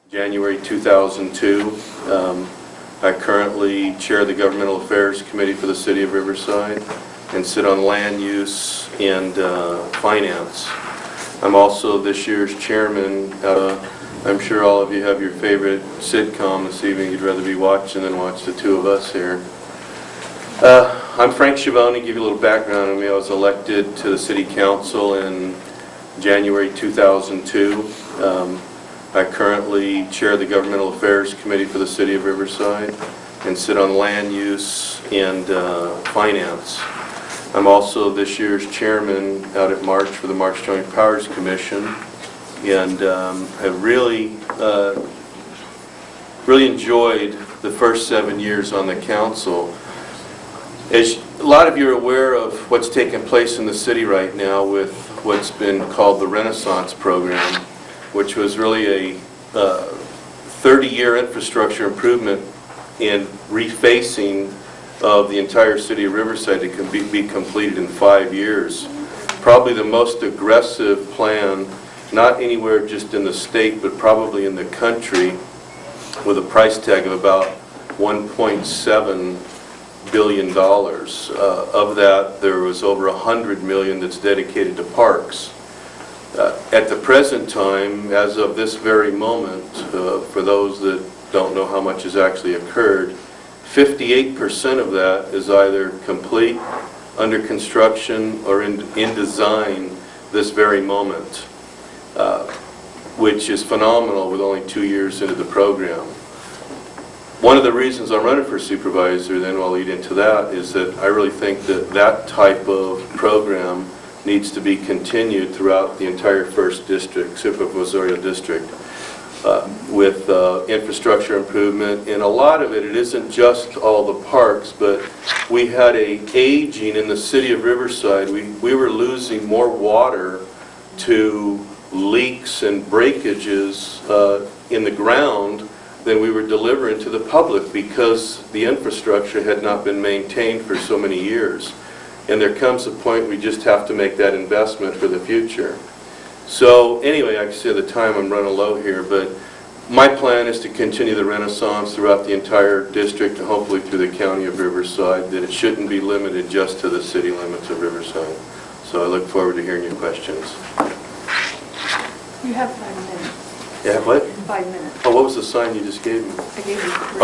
January 2002. I currently chair the Governmental Affairs Committee for the City of Riverside and sit on Land Use and Finance. I'm also this year's chairman. I'm sure all of you have your favorite sitcom this evening you'd rather be watching than watch the two of us here. I'm Frank Schiavone. Give you a little background on me. I was elected to the City Council in January 2002. I currently chair the Governmental Affairs Committee for the City of Riverside and sit on Land Use and Finance. I'm also this year's chairman out at March for the March Joint Powers Commission, and have really enjoyed the first 7 years on the council. As a lot of you are aware of what's taking place in the city right now with what's been called the Renaissance Program, which was really a 30-year infrastructure improvement in refacing of the entire city of Riverside that can be completed in 5 years. Probably the most aggressive plan, not anywhere just in the state, but probably in the country, with a price tag of about $1.7 billion. Of that, there was over $100 million that's dedicated to parks. At the present time, as of this very moment, for those that don't know how much has actually occurred, 58% of that is either complete, under construction, or in design this very moment, which is phenomenal with only 2 years into the program. One of the reasons I'm running for supervisor, then I'll lead into that, is that I really think that that type of program needs to be continued throughout the entire 1st District, Supervisor District, with infrastructure improvement. And a lot of it isn't just all the parks, but we had a aging in the city of Riverside. We were losing more water to leaks and breakages in the ground than we were delivering to the public because the infrastructure had not been maintained for so many years. And there comes a point we just have to make that investment for the future. So anyway, I can see the time I'm running low here, but my plan is to continue the Renaissance throughout the entire district and hopefully through the county of Riverside, that it shouldn't be limited just to the city limits of Riverside. So I look forward to hearing your questions. You have 5 minutes. Yeah, what? 5 minutes. Oh, what was the sign you just gave me? I gave you 3.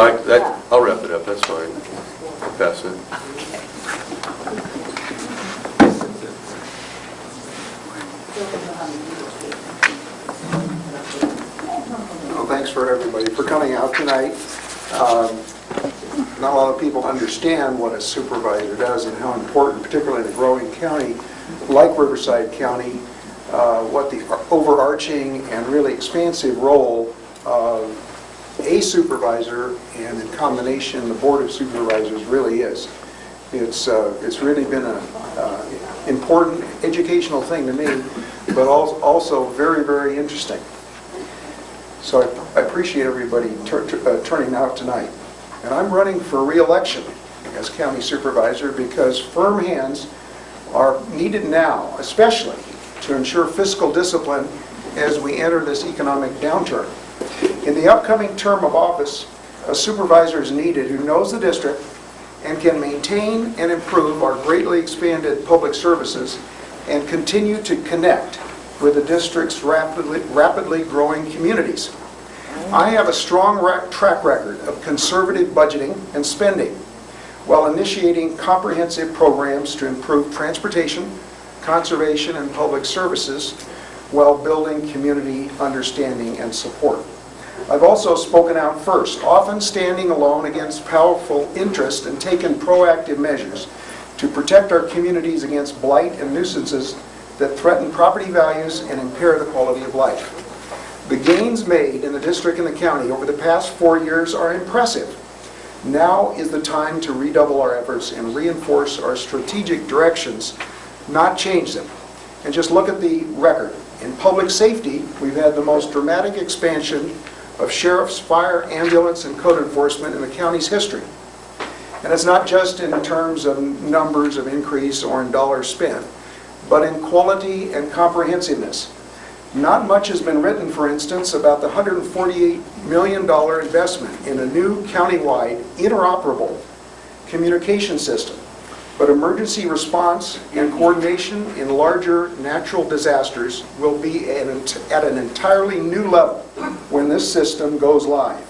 I'll wrap it up, that's fine. I'll pass it. Okay. Well, thanks for everybody for coming out tonight. Not a lot of people understand what a supervisor does and how important, particularly in a growing county like Riverside County, what the overarching and really expansive role of a supervisor and in combination the Board of Supervisors really is. It's really been an important educational thing to me, but also very, very interesting. So I appreciate everybody turning out tonight. And I'm running for re-election as county supervisor because firm hands are needed now, especially to ensure fiscal discipline as we enter this economic downturn. In the upcoming term of office, a supervisor is needed who knows the district and can maintain and improve our greatly expanded public services and continue to connect with the district's rapidly growing communities. I have a strong track record of conservative budgeting and spending while initiating comprehensive programs to improve transportation, conservation, and public services while building community understanding and support. I've also spoken out first, often standing alone against powerful interest and taken proactive measures to protect our communities against blight and nuisances that threaten property values and impair the quality of life. The gains made in the district and the county over the past 4 years are impressive. Now is the time to redouble our efforts and reinforce our strategic directions, not change them. And just look at the record. In public safety, we've had the most dramatic expansion of sheriffs, fire, ambulance, and code enforcement in the county's history. And it's not just in terms of numbers of increase or in dollars spent, but in quality and comprehensiveness. Not much has been written, for instance, about the $148 million investment in a new countywide interoperable communication system. But emergency response and coordination in larger natural disasters will be at an entirely new level when this system goes live.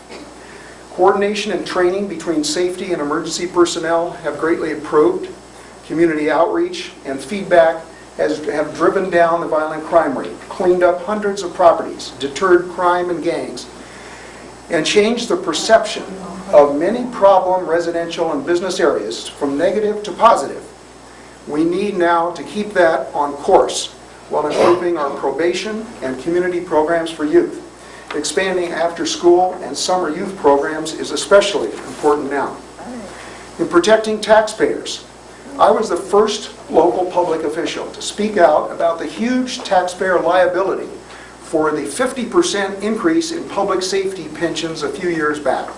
Coordination and training between safety and emergency personnel have greatly improved. Community outreach and feedback have driven down the violent crime rate, cleaned up hundreds of properties, deterred crime and gangs, and changed the perception of many problem residential and business areas from negative to positive. We need now to keep that on course while improving our probation and community programs for youth. Expanding after-school and summer youth programs is especially important now. In protecting taxpayers, I was the first local public official to speak out about the huge taxpayer liability for the 50% increase in public safety pensions a few years back.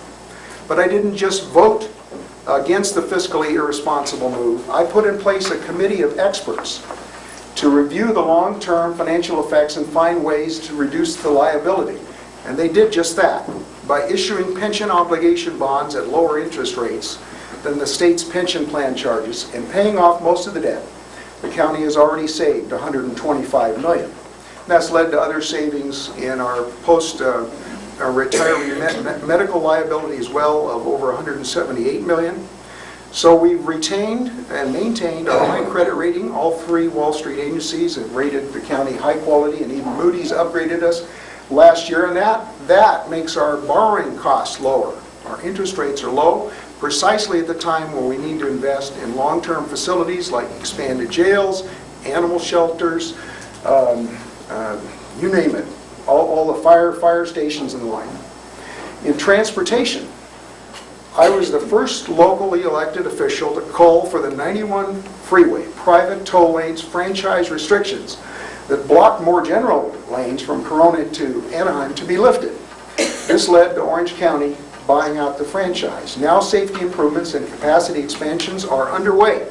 But I didn't just vote against the fiscally irresponsible move. I put in place a committee of experts to review the long-term financial effects and find ways to reduce the liability. And they did just that by issuing pension obligation bonds at lower interest rates than the state's pension plan charges and paying off most of the debt. The county has already saved $125 million. That's led to other savings in our post-retiree medical liability as well of over $178 million. So we've retained and maintained our high credit rating. All three Wall Street agencies have rated the county high quality, and even Moody's upgraded us last year, and that makes our borrowing costs lower. Our interest rates are low, precisely at the time when we need to invest in long-term facilities like expanded jails, animal shelters, you name it, all the fire stations and the like. In transportation, I was the first locally elected official to call for the 91 freeway private toll lanes franchise restrictions that block more general lanes from Corona to Anaheim to be lifted. This led to Orange County buying out the franchise. Now safety improvements and capacity expansions are underway.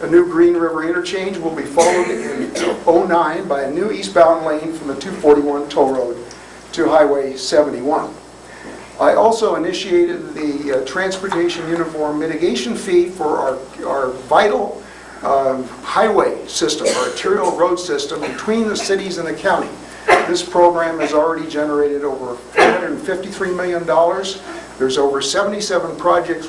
A new Green River interchange will be followed in 2009 by a new eastbound lane from the 241 toll road to Highway 71. I also initiated the transportation uniform mitigation fee for our vital highway system, our arterial road system between the cities and the county. This program has already generated over $453 million. There's over 77 projects